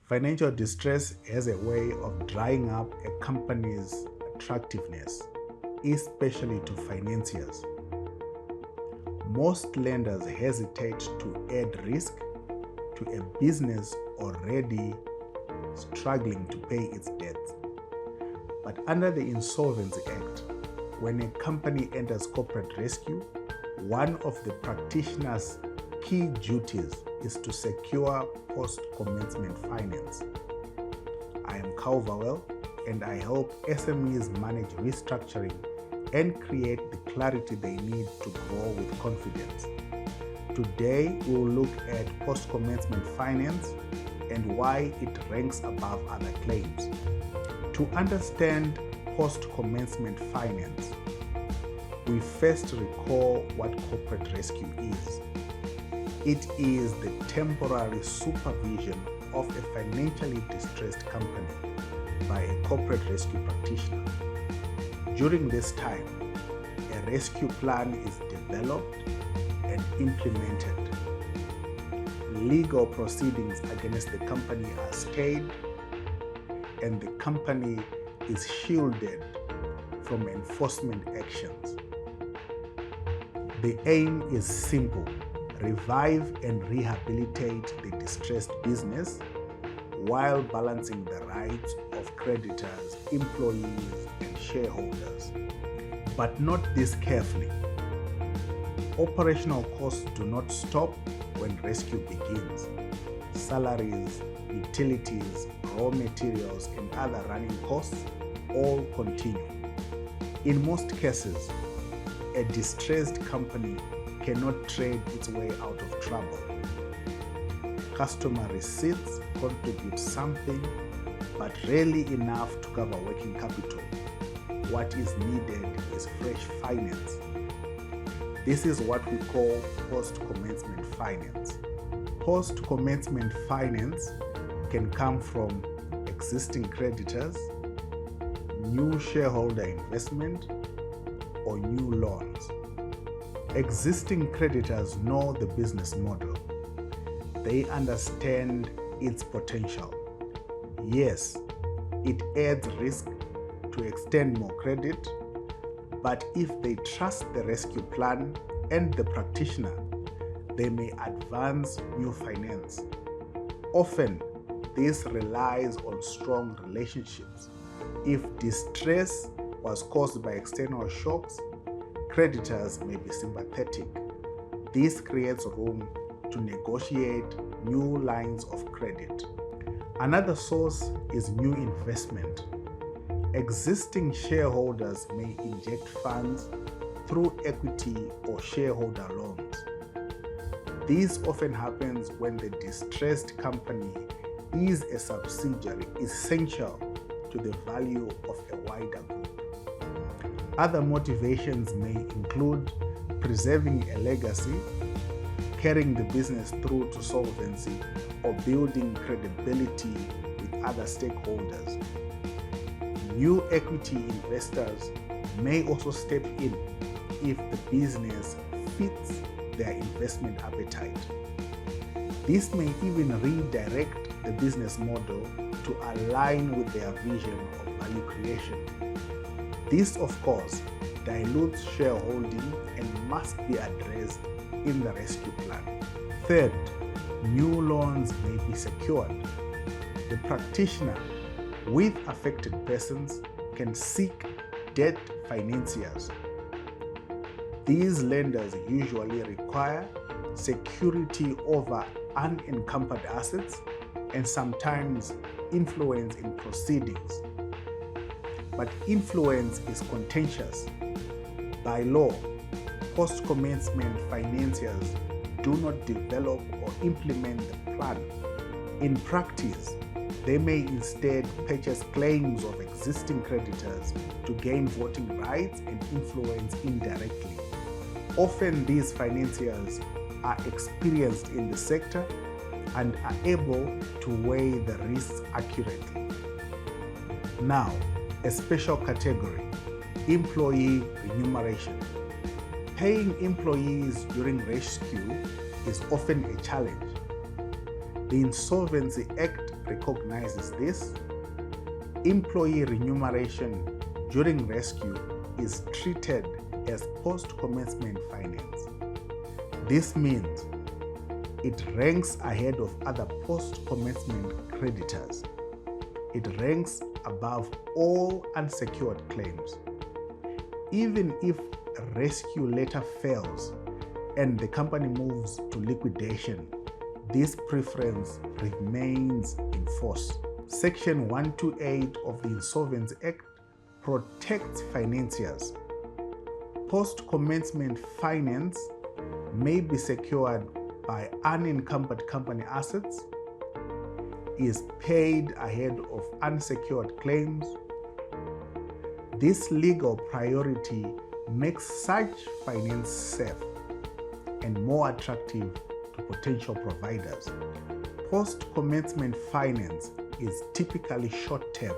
Financial distress has a way of drying up a company's attractiveness, especially to financiers. Most lenders hesitate to add risk to a business already struggling to pay its debts. But under the Insolvency Act, when a company enters corporate rescue, one of the practitioner's key duties is to secure post-commencement finance. I am Calverwell, and I help SMEs manage restructuring and create the clarity they need to grow with confidence. Today, we will look at post-commencement finance and why it ranks above other claims. To understand post-commencement finance, we first recall what corporate rescue is. It is the temporary supervision of a financially distressed company by a corporate rescue practitioner. During this time, a rescue plan is developed and implemented. Legal proceedings against the company are stayed, and the company is shielded from enforcement actions. The aim is simple: revive and rehabilitate the distressed business while balancing the rights of creditors, employees, and shareholders. But note this carefully. Operational costs do not stop when rescue begins. Salaries, utilities, raw materials, and other running costs all continue. In most cases, a distressed company cannot trade its way out of trouble. Customer receipts contribute something, but rarely enough to cover working capital. What is needed is fresh finance. This is what we call post-commencement finance. Post-commencement finance can come from existing creditors, new shareholder investment, or new loans. Existing creditors know the business model. They understand its potential. Yes, it adds risk to extend more credit, but if they trust the rescue plan and the practitioner, they may advance new finance. Often, this relies on strong relationships. If distress was caused by external shocks, creditors may be sympathetic. This creates room to negotiate new lines of credit. Another source is new investment. Existing shareholders may inject funds through equity or shareholder loans. This often happens when the distressed company is a subsidiary essential to the value of a wider group. Other motivations may include preserving a legacy, carrying the business through to solvency, or building credibility with other stakeholders. New equity investors may also step in if the business fits their investment appetite. This may even redirect the business model to align with their vision of value creation. This, of course, dilutes shareholding and must be addressed in the rescue plan. Third, new loans may be secured. The practitioner with affected persons can seek debt financiers. These lenders usually require security over unencumbered assets and sometimes influence in proceedings. But influence is contentious. By law, post-commencement financiers do not develop or implement the plan. In practice, they may instead purchase claims of existing creditors to gain voting rights and influence indirectly. Often these financiers are experienced in the sector and are able to weigh the risks accurately. Now, a special category: employee remuneration. Paying employees during rescue is often a challenge. The Insolvency Act recognizes this, employee remuneration during rescue is treated as post-commencement finance. This means it ranks ahead of other post-commencement creditors. It ranks above all unsecured claims. Even if rescue later fails and the company moves to liquidation, this preference remains in force. Section 128 of the Insolvency Act protects financiers. Post-commencement finance may be secured by unencumbered company assets, is paid ahead of unsecured claims. This legal priority makes such finance safe and more attractive to potential providers. Post-commencement finance is typically short-term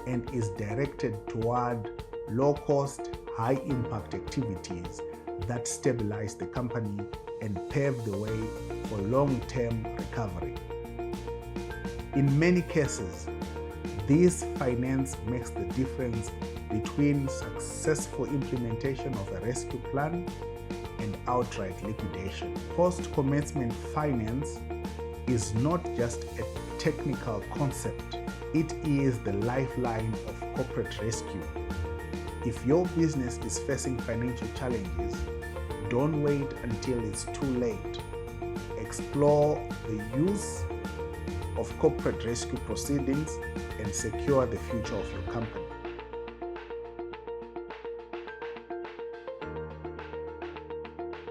and is directed toward low-cost, high-impact activities that stabilize the company and pave the way for long-term recovery. In many cases, this finance makes the difference between successful implementation of a rescue plan and outright liquidation. Post-commencement finance is not just a technical concept, it is the lifeline of corporate rescue. If your business is facing financial challenges, don't wait until it's too late. Explore the use of corporate rescue proceedings and secure the future of your company.